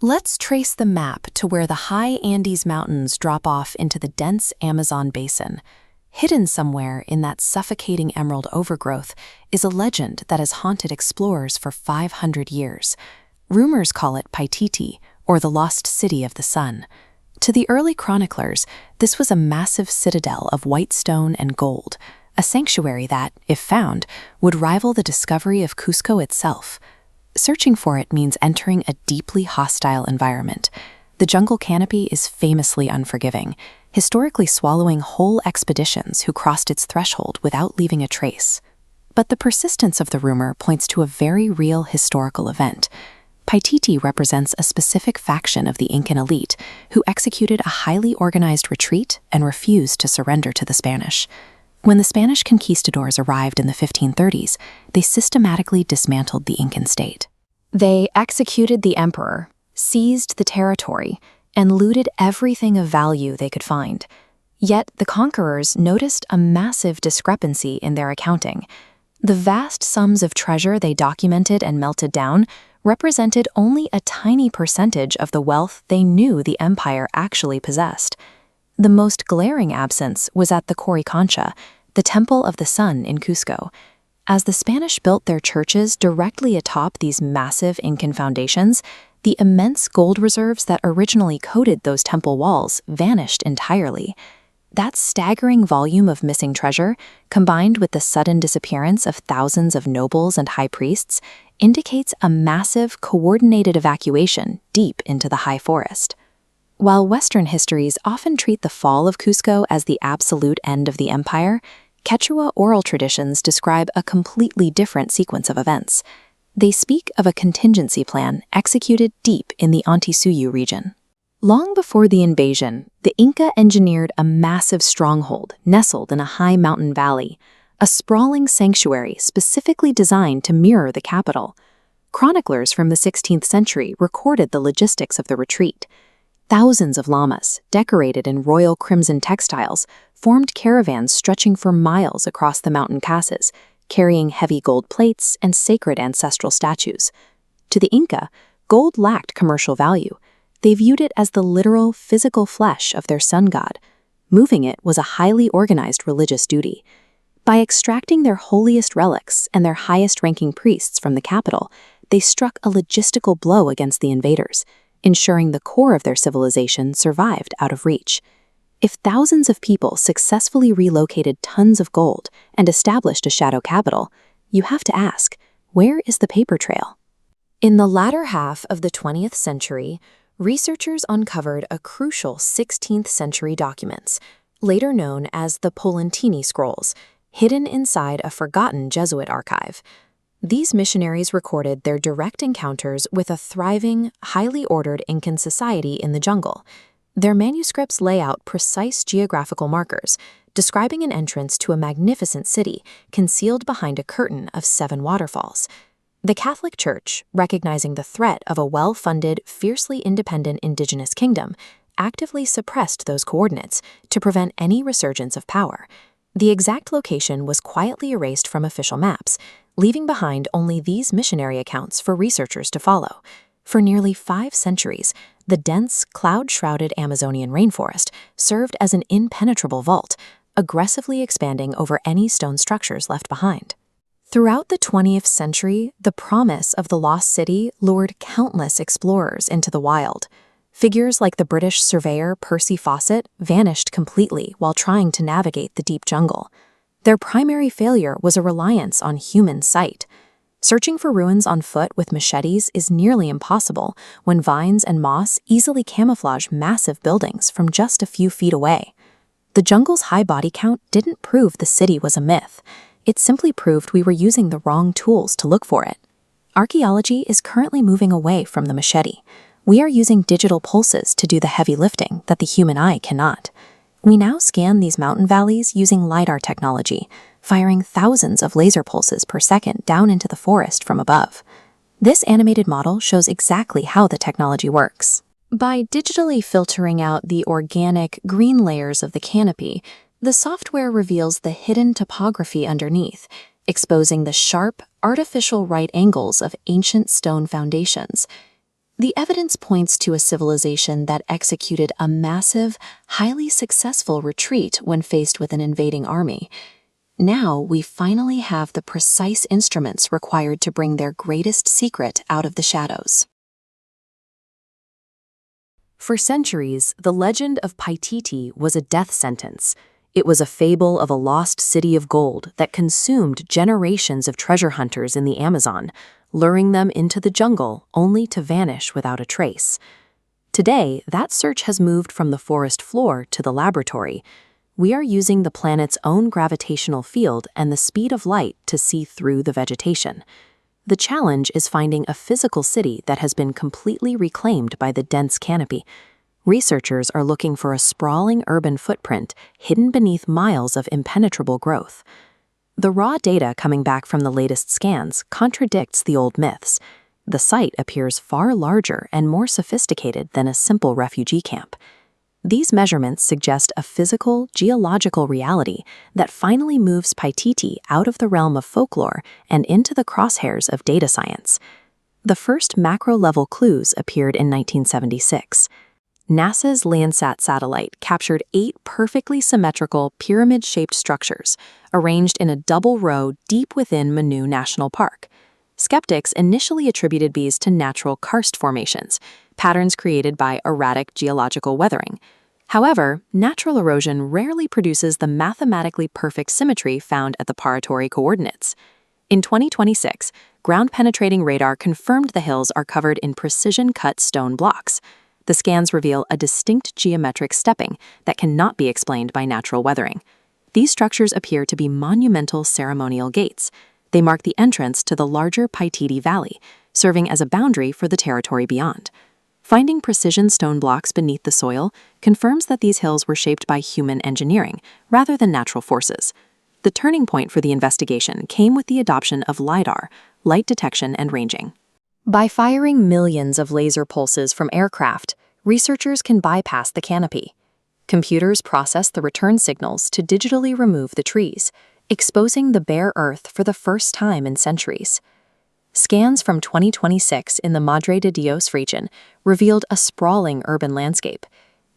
Let's trace the map to where the high Andes Mountains drop off into the dense Amazon basin. Hidden somewhere in that suffocating emerald overgrowth is a legend that has haunted explorers for 500 years. Rumors call it Paititi, or the Lost City of the Sun. To the early chroniclers, this was a massive citadel of white stone and gold, a sanctuary that, if found, would rival the discovery of Cusco itself. Searching for it means entering a deeply hostile environment. The jungle canopy is famously unforgiving, historically swallowing whole expeditions who crossed its threshold without leaving a trace. But the persistence of the rumor points to a very real historical event. Paititi represents a specific faction of the Incan elite who executed a highly organized retreat and refused to surrender to the Spanish. When the Spanish conquistadors arrived in the 1530s, they systematically dismantled the Incan state. They executed the emperor, seized the territory, and looted everything of value they could find. Yet the conquerors noticed a massive discrepancy in their accounting. The vast sums of treasure they documented and melted down represented only a tiny percentage of the wealth they knew the empire actually possessed. The most glaring absence was at the Coricancha, the Temple of the Sun in Cusco. As the Spanish built their churches directly atop these massive Incan foundations, the immense gold reserves that originally coated those temple walls vanished entirely. That staggering volume of missing treasure, combined with the sudden disappearance of thousands of nobles and high priests, indicates a massive, coordinated evacuation deep into the high forest. While Western histories often treat the fall of Cusco as the absolute end of the empire, Quechua oral traditions describe a completely different sequence of events. They speak of a contingency plan executed deep in the Antisuyu region. Long before the invasion, the Inca engineered a massive stronghold nestled in a high mountain valley, a sprawling sanctuary specifically designed to mirror the capital. Chroniclers from the 16th century recorded the logistics of the retreat. Thousands of llamas, decorated in royal crimson textiles, formed caravans stretching for miles across the mountain passes, carrying heavy gold plates and sacred ancestral statues. To the Inca, gold lacked commercial value. They viewed it as the literal, physical flesh of their sun god. Moving it was a highly organized religious duty. By extracting their holiest relics and their highest-ranking priests from the capital, they struck a logistical blow against the invaders, ensuring the core of their civilization survived out of reach. If thousands of people successfully relocated tons of gold and established a shadow capital, you have to ask, where is the paper trail? In the latter half of the 20th century, researchers uncovered a crucial 16th century documents, later known as the Polentini Scrolls, hidden inside a forgotten Jesuit archive. These missionaries recorded their direct encounters with a thriving, highly ordered Incan society in the jungle. Their manuscripts lay out precise geographical markers, describing an entrance to a magnificent city concealed behind a curtain of 7 waterfalls. The Catholic Church, recognizing the threat of a well-funded, fiercely independent indigenous kingdom, actively suppressed those coordinates to prevent any resurgence of power. The exact location was quietly erased from official maps, leaving behind only these missionary accounts for researchers to follow. For nearly 5 centuries, the dense, cloud-shrouded Amazonian rainforest served as an impenetrable vault, aggressively expanding over any stone structures left behind. Throughout the 20th century, the promise of the lost city lured countless explorers into the wild. Figures like the British surveyor Percy Fawcett vanished completely while trying to navigate the deep jungle. Their primary failure was a reliance on human sight. Searching for ruins on foot with machetes is nearly impossible when vines and moss easily camouflage massive buildings from just a few feet away. The jungle's high body count didn't prove the city was a myth. It simply proved we were using the wrong tools to look for it. Archaeology is currently moving away from the machete. We are using digital pulses to do the heavy lifting that the human eye cannot. We now scan these mountain valleys using LiDAR technology, firing thousands of laser pulses per second down into the forest from above. This animated model shows exactly how the technology works. By digitally filtering out the organic green layers of the canopy, the software reveals the hidden topography underneath, exposing the sharp, artificial right angles of ancient stone foundations. The evidence points to a civilization that executed a massive, highly successful retreat when faced with an invading army. Now we finally have the precise instruments required to bring their greatest secret out of the shadows. For centuries, the legend of Paititi was a death sentence. It was a fable of a lost city of gold that consumed generations of treasure hunters in the Amazon, luring them into the jungle only to vanish without a trace. Today, that search has moved from the forest floor to the laboratory. We are using the planet's own gravitational field and the speed of light to see through the vegetation. The challenge is finding a physical city that has been completely reclaimed by the dense canopy. Researchers are looking for a sprawling urban footprint hidden beneath miles of impenetrable growth. The raw data coming back from the latest scans contradicts the old myths. The site appears far larger and more sophisticated than a simple refugee camp. These measurements suggest a physical, geological reality that finally moves Paititi out of the realm of folklore and into the crosshairs of data science. The first macro-level clues appeared in 1976. NASA's Landsat satellite captured 8 perfectly symmetrical, pyramid-shaped structures, arranged in a double row deep within Machu National Park. Skeptics initially attributed these to natural karst formations, patterns created by erratic geological weathering. However, natural erosion rarely produces the mathematically perfect symmetry found at the paratory coordinates. In 2026, ground-penetrating radar confirmed the hills are covered in precision-cut stone blocks. The scans reveal a distinct geometric stepping that cannot be explained by natural weathering. These structures appear to be monumental ceremonial gates. They mark the entrance to the larger Paititi Valley, serving as a boundary for the territory beyond. Finding precision stone blocks beneath the soil confirms that these hills were shaped by human engineering rather than natural forces. The turning point for the investigation came with the adoption of LiDAR, light detection and ranging. By firing millions of laser pulses from aircraft, researchers can bypass the canopy. Computers process the return signals to digitally remove the trees, exposing the bare earth for the first time in centuries. Scans from 2026 in the Madre de Dios region revealed a sprawling urban landscape.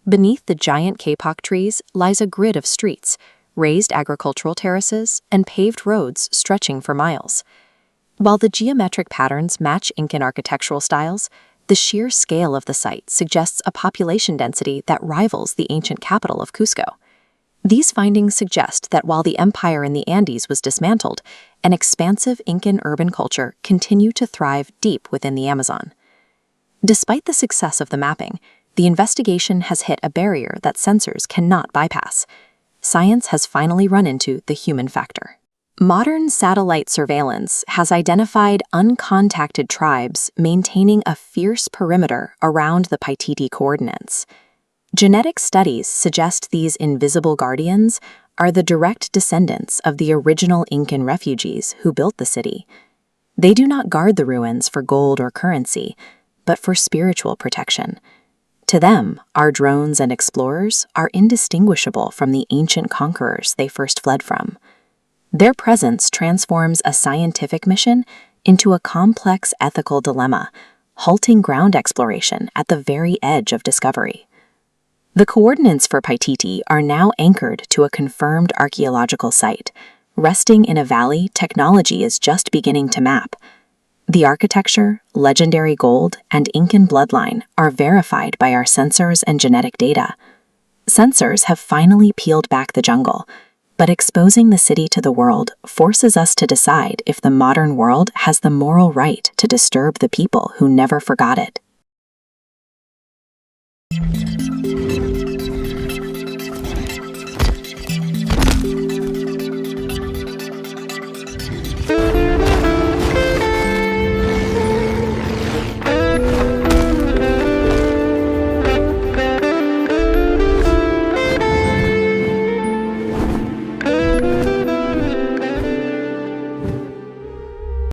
Beneath the giant kapok trees lies a grid of streets, raised agricultural terraces, and paved roads stretching for miles. While the geometric patterns match Incan architectural styles, the sheer scale of the site suggests a population density that rivals the ancient capital of Cusco. These findings suggest that while the empire in the Andes was dismantled, an expansive Incan urban culture continued to thrive deep within the Amazon. Despite the success of the mapping, the investigation has hit a barrier that sensors cannot bypass. Science has finally run into the human factor. Modern satellite surveillance has identified uncontacted tribes maintaining a fierce perimeter around the Paititi coordinates. Genetic studies suggest these invisible guardians are the direct descendants of the original Incan refugees who built the city. They do not guard the ruins for gold or currency, but for spiritual protection. To them, our drones and explorers are indistinguishable from the ancient conquerors they first fled from. Their presence transforms a scientific mission into a complex ethical dilemma, halting ground exploration at the very edge of discovery. The coordinates for Paititi are now anchored to a confirmed archaeological site, resting in a valley technology is just beginning to map. The architecture, legendary gold, and Incan bloodline are verified by our sensors and genetic data. Sensors have finally peeled back the jungle, but exposing the city to the world forces us to decide if the modern world has the moral right to disturb the people who never forgot it.